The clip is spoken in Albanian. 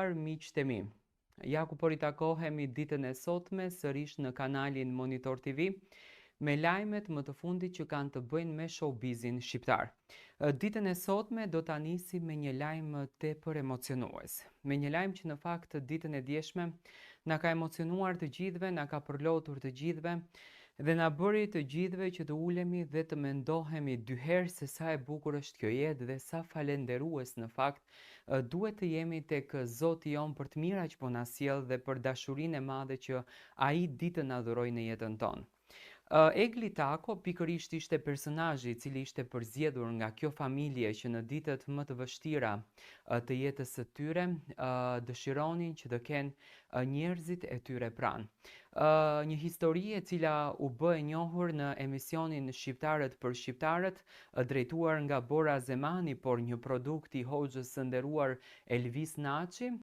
nderuar miqtë e mi, ja ku po ritakohemi ditën e sotme sërish në kanalin Monitor TV me lajmet më të fundit që kanë të bëjnë me showbizin shqiptar. Ditën e sotme do ta nisim me një lajm tepër emocionues. Me një lajm që në fakt ditën e djeshme na ka emocionuar të gjithëve, na ka përlotur të gjithëve dhe na bëri të gjithëve që të ulemi dhe të mendohemi dy herë se sa e bukur është kjo jetë dhe sa falenderues në fakt duhet të jemi tek Zoti jon për të mirat që po na sjell dhe për dashurinë e madhe që ai ditë na dhuroi në jetën tonë. Egli Tako pikërisht ishte personazhi i cili ishte përzgjedhur nga kjo familje që në ditët më të vështira të jetës së tyre dëshironin që të kenë njerëzit e tyre pranë. Një histori e cila u bë e njohur në emisionin Shqiptarët për Shqiptarët, drejtuar nga Bora Zemani, por një produkt i hoxhës së nderuar Elvis Naçi,